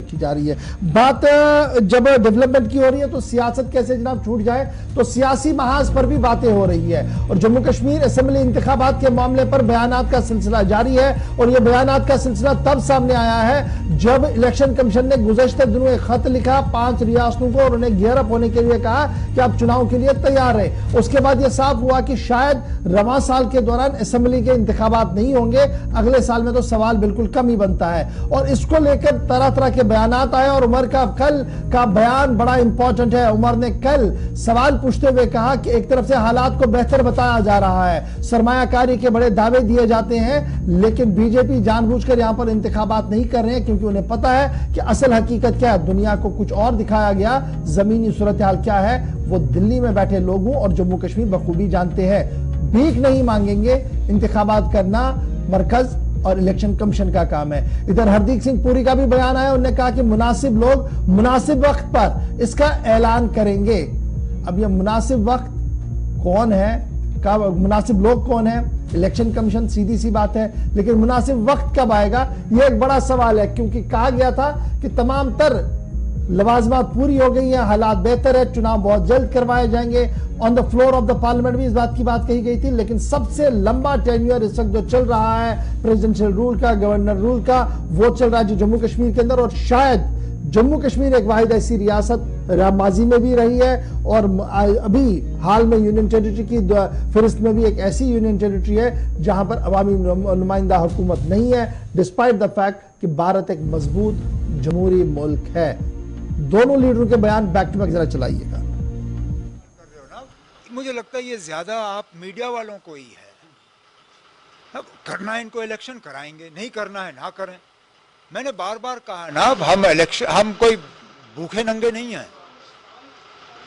रखी जा रही है। बात जब डेवलपमेंट की हो रही है तो सियासत कैसे जनाब छूट जाए, तो सियासी महाज पर भी बातें हो रही है। और जम्मू कश्मीर असेंबली इंतखाबात के मामले पर बयानात का सिलसिला जारी है और यह बयानात का सिलसिला तब सामने आया है जब इलेक्शन कमीशन ने गुज़श्ते दिनों एक खत लिखा 5 रियासतों को और उन्हें गियर अप होने के लिए कहा कि आप चुनाव के लिए तैयार रहे। उसके बाद यह साफ हुआ कि शायद रवां साल के दौरान असेंबली के इंतखाबात नहीं होंगे, अगले साल में तो सवाल बिल्कुल कम ही बनता है। और इसको लेकर तरह तरह के बयानात आए और उमर का कल का बयान बड़ा इंपॉर्टेंट है। उमर ने कल सवाल पूछते हुए कहा कि एक तरफ से हालात को बेहतर बताया जा रहा है, सरमायाकारी के बड़े दावे दिए जाते हैं, लेकिन बीजेपी जानबूझकर यहां पर इंतखाबात नहीं कर रहे हैं क्योंकि उन्हें पता है कि असल हकीकत क्या है। दुनिया को कुछ और दिखाया गया, जमीनी सूरत हाल क्या है वो दिल्ली में बैठे लोगों और जम्मू कश्मीर बखूबी जानते हैं। भीख नहीं मांगेंगे, इंतखाबात करना मरकज और इलेक्शन कमीशन का काम है। इधर हरदीप सिंह पुरी का भी बयान आया, उन्होंने कहा कि मुनासिब लोग मुनासिब वक्त पर इसका ऐलान करेंगे। अब यह मुनासिब वक्त कौन है, का मुनासिब लोग कौन है? इलेक्शन कमीशन, सीधी सी बात है, लेकिन मुनासिब वक्त कब आएगा यह एक बड़ा सवाल है, क्योंकि कहा गया था कि तमाम तर लवाजमात पूरी हो गई हैं, हालात बेहतर है, चुनाव बहुत जल्द करवाए जाएंगे। On the floor of the parliament भी इस बात की बात कही गई थी, लेकिन सबसे लंबा टेन्योर इस वक्त जो चल रहा है प्रेसिडेंशियल रूल का, गवर्नर रूल का, वो चल रहा है जो जम्मू कश्मीर के अंदर। और शायद जम्मू कश्मीर एक वाहिद ऐसी रियासत माजी में भी रही है और अभी हाल में यूनियन टेरिटरी की फहरिस्त में भी एक ऐसी यूनियन टेरिटरी है जहां पर अवामी नुमाइंदा हुकूमत नहीं है, डिस्पाइट द फैक्ट कि भारत एक मजबूत जमहूरी मुल्क है। दोनों लीडरों के बयान बैक टू बैक जरा चलाइएगा। मुझे लगता है ये ज्यादा आप मीडिया वालों को ही है। अब करना है इनको इलेक्शन कराएंगे, नहीं करना है ना करें। मैंने बार बार कहा ना, हम कोई भूखे नंगे नहीं हैं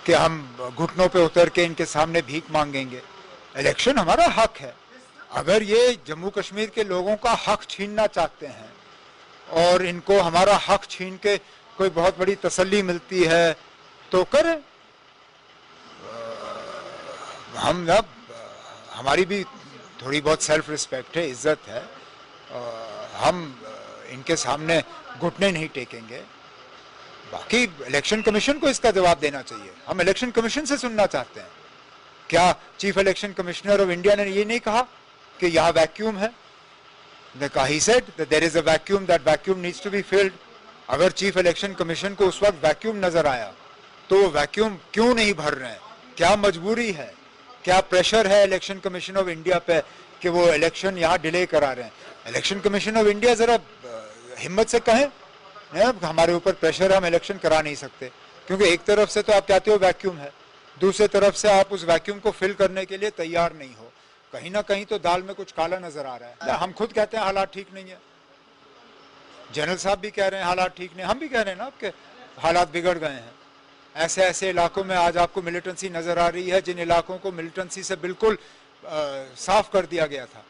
कि हम घुटनों पे उतर के इनके सामने भीख मांगेंगे। इलेक्शन हमारा हक है। अगर ये जम्मू कश्मीर के लोगों का हक छीनना चाहते हैं और इनको हमारा हक छीन के कोई बहुत बड़ी तसल्ली मिलती है तो करें। हम अब हमारी भी थोड़ी बहुत सेल्फ रिस्पेक्ट है, इज्जत है, हम इनके सामने घुटने नहीं टेकेंगे। बाकी इलेक्शन कमीशन को इसका जवाब देना चाहिए। हम इलेक्शन कमीशन से सुनना चाहते हैं। क्या chief election commissioner of India ने ये नहीं कहा कि यहाँ वैक्यूम है? ने कहा, he said that there is a vacuum, that vacuum needs to be filled. अगर चीफ इलेक्शन कमीशन को उस वक्त वैक्यूम नजर आया तो वो वैक्यूम क्यों नहीं भर रहे हैं? क्या मजबूरी है, क्या प्रेशर है इलेक्शन कमीशन ऑफ इंडिया पे कि वो इलेक्शन यहाँ डिले करा रहे हैं? इलेक्शन कमीशन ऑफ इंडिया जरा हिम्मत से कहें हमारे ऊपर प्रेशर है, हम इलेक्शन करा नहीं सकते। क्योंकि एक तरफ से तो आप कहते हो वैक्यूम है, दूसरी तरफ से आप उस वैक्यूम को फिल करने के लिए तैयार नहीं हो। कहीं ना कहीं तो दाल में कुछ काला नजर आ रहा है। हम खुद कहते हैं हालात ठीक नहीं है, जनरल साहब भी कह रहे हैं हालात ठीक नहीं, हम भी कह रहे हैं ना आपके हालात बिगड़ गए हैं। ऐसे ऐसे इलाकों में आज आपको मिलिटेंसी नजर आ रही है जिन इलाकों को मिलिटेंसी से बिल्कुल साफ कर दिया गया था।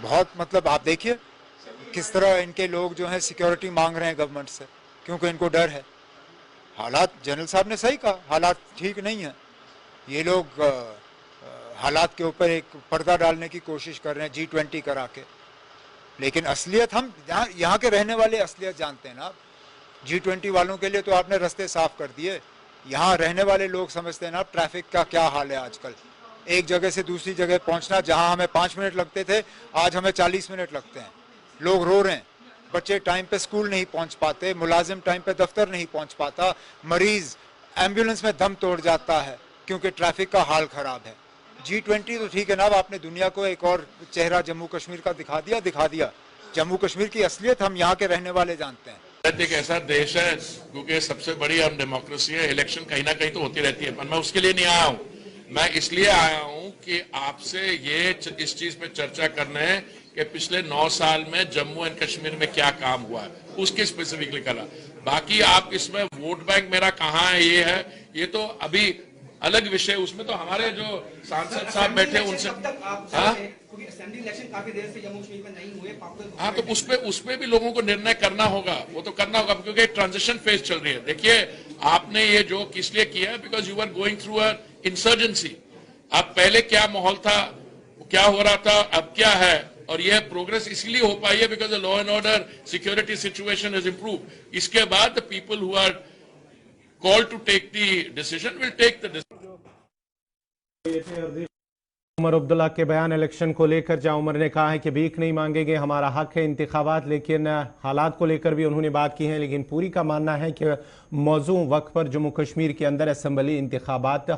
बहुत मतलब आप देखिए किस तरह इनके लोग जो हैं सिक्योरिटी मांग रहे हैं गवर्नमेंट से, क्योंकि इनको डर है। हालात, जनरल साहब ने सही कहा, हालात ठीक नहीं है। ये लोग हालात के ऊपर एक पर्दा डालने की कोशिश कर रहे हैं G20 करा के, लेकिन असलियत हम यहाँ के रहने वाले असलियत जानते हैं ना। G20 वालों के लिए तो आपने रास्ते साफ कर दिए, यहाँ रहने वाले लोग समझते हैं ना ट्रैफिक का क्या हाल है आजकल। एक जगह से दूसरी जगह पहुंचना जहां हमें 5 मिनट लगते थे आज हमें 40 मिनट लगते हैं। लोग रो रहे हैं, बच्चे टाइम पे स्कूल नहीं पहुंच पाते, मुलाजिम टाइम पे दफ्तर नहीं पहुंच पाता, मरीज एम्बुलेंस में दम तोड़ जाता है क्योंकि ट्रैफिक का हाल खराब है। G20 तो ठीक है ना, आपने दुनिया को एक और चेहरा जम्मू कश्मीर का दिखा दिया। जम्मू कश्मीर की असलियत हम यहाँ के रहने वाले जानते हैं। एक ऐसा देश है क्योंकि सबसे बड़ी हम डेमोक्रेसी है, इलेक्शन कहीं ना कहीं तो होती रहती है, पर मैं उसके लिए नहीं आया हूँ। मैं इसलिए आया हूँ कि आपसे ये इस चीज पे चर्चा करने है कि पिछले 9 साल में जम्मू एंड कश्मीर में क्या काम हुआ है, उसके स्पेसिफिकली करा। बाकी आप इसमें वोट बैंक मेरा कहाँ है, ये है, ये तो अभी अलग विषय। उसमें तो हमारे जो सांसद साहब बैठे उनसे असेंबली इलेक्शन काफी देर से जम्मू कश्मीर में नहीं हुए। हाँ, तो उसपे भी लोगों को निर्णय करना होगा, वो तो करना होगा क्योंकि ट्रांजिशन फेज चल रही है। देखिए आपने ये जो किस लिए किया है, because you are going through a insurgency. अब पहले क्या माहौल था, क्या हो रहा था, अब क्या है, और यह प्रोग्रेस इसलिए हो पाई है because the law and order security situation is improve. इसके बाद the people who are called to take the decision will take the decision. Omar Abdullah के बयान इलेक्शन को लेकर, जहां उमर ने कहा है कि भीख नहीं मांगेंगे, हमारा हक है इंतखाबात, लेकिन हालात को लेकर भी उन्होंने बात की है। लेकिन पूरी का मानना है कि मौजूद वक्त पर जम्मू कश्मीर के अंदर असेंबली इंतखाबात